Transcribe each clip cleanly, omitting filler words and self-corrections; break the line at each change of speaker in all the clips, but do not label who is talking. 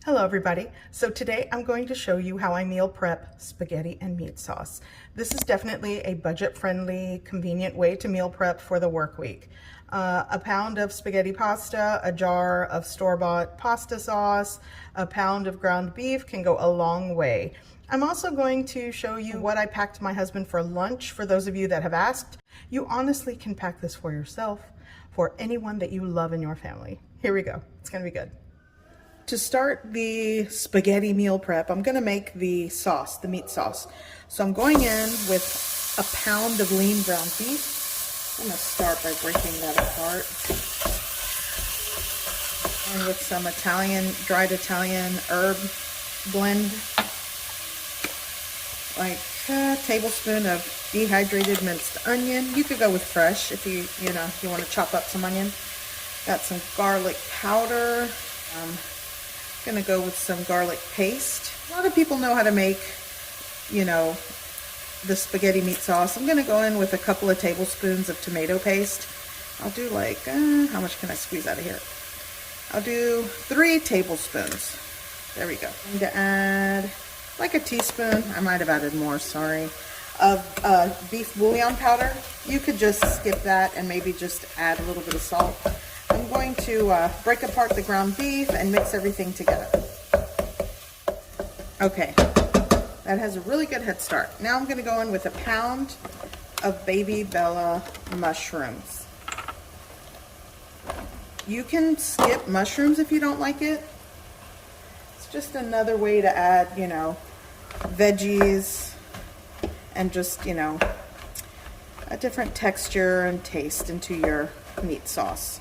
Hello everybody. So today I'm going to show you how I meal prep spaghetti and meat sauce. This is definitely a budget-friendly, convenient way to meal prep for the work week. A pound of spaghetti pasta, a jar of store-bought pasta sauce, a pound of ground beef can go a long way. I'm also going to show you what I packed my husband for lunch for those of you that have asked. You honestly can pack this for yourself, for anyone that you love in your family. Here we go. It's going to be good. To start the spaghetti meal prep, I'm going to make the sauce, the meat sauce. So I'm going in with a pound of lean ground beef. I'm going to start by breaking that apart. And with some dried Italian herb blend. Like a tablespoon of dehydrated minced onion. You could go with fresh if you want to chop up some onion. Got some garlic powder. Gonna go with some garlic paste. A lot of people know how to make, the spaghetti meat sauce. I'm gonna go in with a couple of tablespoons of tomato paste. I'll do like, how much can I squeeze out of here? I'll do 3 tablespoons. There we go. I'm going to add like a teaspoon, I might have added more, sorry, of beef bouillon powder. You could just skip that and maybe just add a little bit of salt. I'm going to break apart the ground beef and mix everything together. Okay, that has a really good head start. Now I'm going to go in with a pound of baby Bella mushrooms. You can skip mushrooms if you don't like it. It's just another way to add, veggies and just, a different texture and taste into your meat sauce.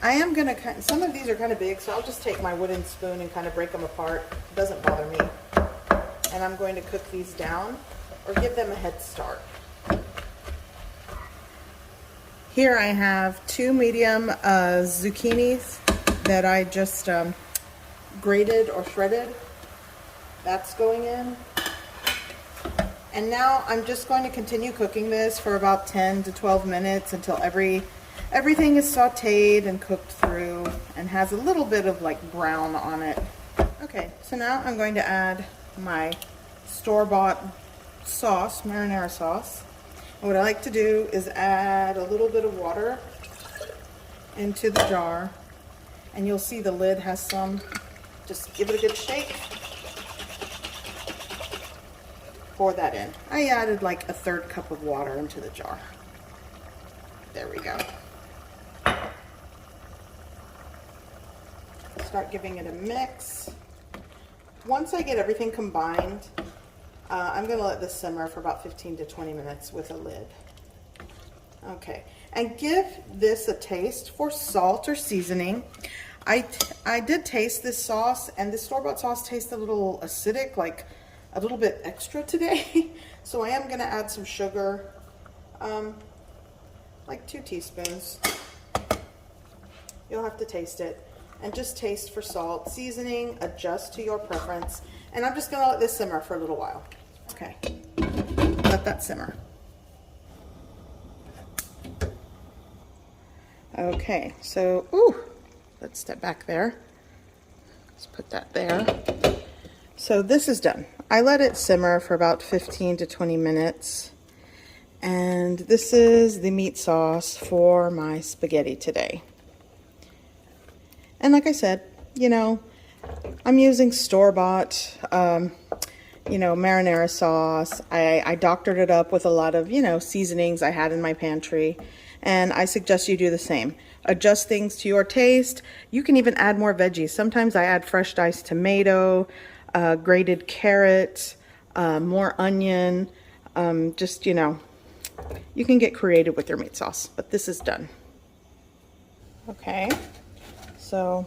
I am going to, some of these are kind of big, so I'll just take my wooden spoon and kind of break them apart. It doesn't bother me. And I'm going to cook these down or give them a head start. Here I have 2 medium zucchinis that I just grated or shredded. That's going in. And now I'm just going to continue cooking this for about 10 to 12 minutes until everything is sauteed and cooked through and has a little bit of like brown on it. Okay, so now I'm going to add my store-bought sauce, marinara sauce. And what I like to do is add a little bit of water into the jar, and you'll see the lid has some. Just give it a good shake. Pour that in. I added like a 1/3 cup of water into the jar. There we go. Start giving it a mix. Once I get everything combined, I'm going to let this simmer for about 15 to 20 minutes with a lid. Okay, and give this a taste for salt or seasoning. I did taste this sauce, and the store-bought sauce tastes a little acidic, like a little bit extra today. So I am going to add some sugar, like 2 teaspoons. You'll have to taste it. And just taste for salt. Seasoning, adjust to your preference. And I'm just going to let this simmer for a little while. Okay, let that simmer. Okay, so, let's step back there. Let's put that there. So this is done. I let it simmer for about 15 to 20 minutes. And this is the meat sauce for my spaghetti today. And like I said, I'm using store-bought, marinara sauce. I doctored it up with a lot of, seasonings I had in my pantry. And I suggest you do the same. Adjust things to your taste. You can even add more veggies. Sometimes I add fresh diced tomato, grated carrot, more onion. You can get creative with your meat sauce. But this is done. Okay. So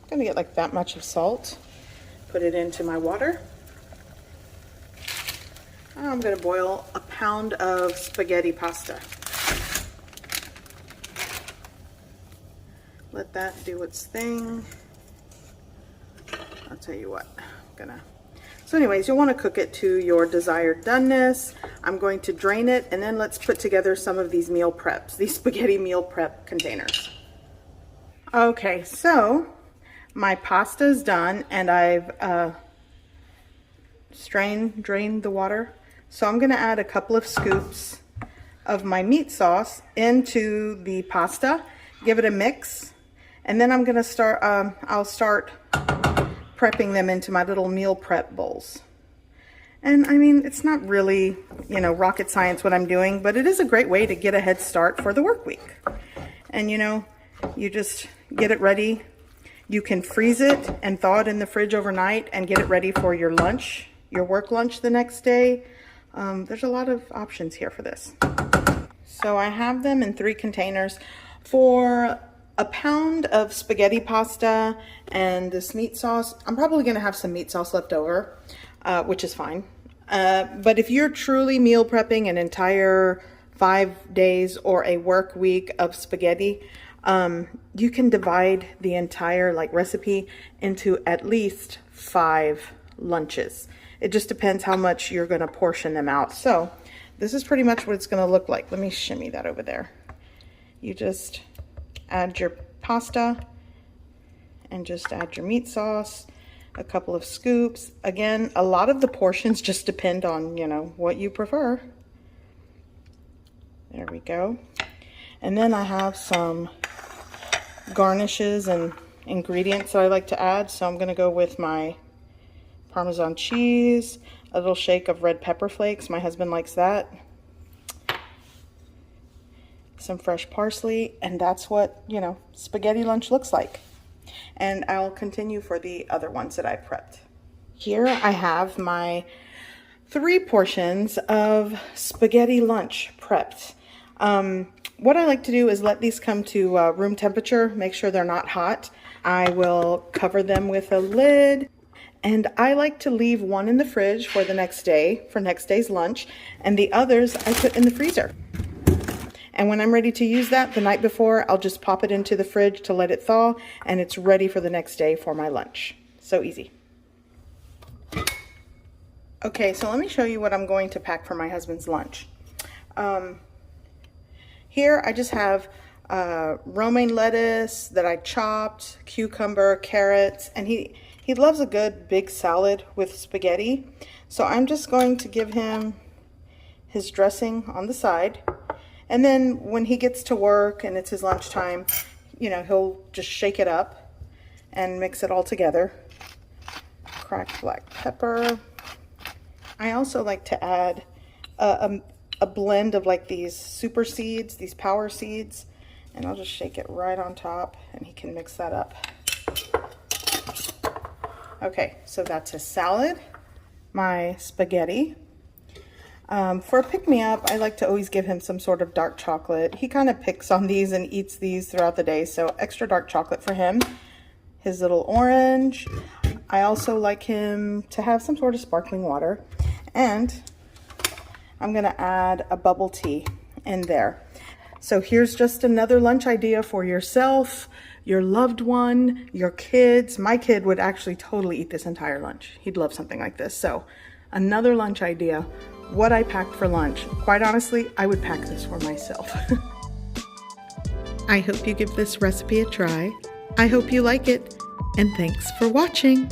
I'm going to get like that much of salt, put it into my water. I'm going to boil a pound of spaghetti pasta. Let that do its thing. I'll tell you what, So anyways, you'll want to cook it to your desired doneness. I'm going to drain it, and then let's put together some of these meal preps, these spaghetti meal prep containers. Okay, so My pasta is done, and I've drained the water. So I'm gonna add a couple of scoops of my meat sauce into the pasta, give it a mix, and then I'm gonna start, I'll start prepping them into my little meal prep bowls. And I mean, it's not really, you know, rocket science what I'm doing, but it is a great way to get a head start for the work week. And you know, you just get it ready. You can freeze it and thaw it in the fridge overnight and get it ready for your lunch, your work lunch the next day. There's a lot of options here for this. So I have them in 3 containers. For a pound of spaghetti pasta and this meat sauce, I'm probably gonna have some meat sauce left over, which is fine. But if you're truly meal prepping an entire 5 days or a work week of spaghetti, you can divide the entire recipe into at least 5 lunches. It just depends how much you're gonna portion them out. So this is pretty much what it's gonna look like. Let me shimmy that over there. You just add your pasta and just add your meat sauce, a couple of scoops. Again, a lot of the portions just depend on, you know, what you prefer. There we go. And then I have some garnishes and ingredients that I like to add. So I'm gonna go with my Parmesan cheese, a little shake of red pepper flakes. My husband likes that. Some fresh parsley, and that's what, you know, spaghetti lunch looks like. And I'll continue for the other ones that I prepped. Here I have my 3 portions of spaghetti lunch prepped. What I like to do is let these come to room temperature, make sure they're not hot. I will cover them with a lid, and I like to leave one in the fridge for the next day, for next day's lunch, and the others I put in the freezer. And when I'm ready to use that the night before, I'll just pop it into the fridge to let it thaw, and it's ready for the next day for my lunch. So easy. Okay, so let me show you what I'm going to pack for my husband's lunch. Here I just have romaine lettuce that I chopped, cucumber, carrots, and he loves a good big salad with spaghetti. So I'm just going to give him his dressing on the side. And then when he gets to work and it's his lunchtime, you know, he'll just shake it up and mix it all together. Cracked black pepper. I also like to add a blend of these super seeds, these power seeds, and I'll just shake it right on top and he can mix that up. Okay, so that's his salad, my spaghetti. For a pick-me-up, I like to always give him some sort of dark chocolate. He kind of picks on these and eats these throughout the day, so extra dark chocolate for him. His little orange. I also like him to have some sort of sparkling water. And I'm gonna add a bubble tea in there. So here's just another lunch idea for yourself, your loved one, your kids. My kid would actually totally eat this entire lunch. He'd love something like this. So another lunch idea. What I packed for lunch. Quite honestly, I would pack this for myself. I hope you give this recipe a try. I hope you like it, and thanks for watching.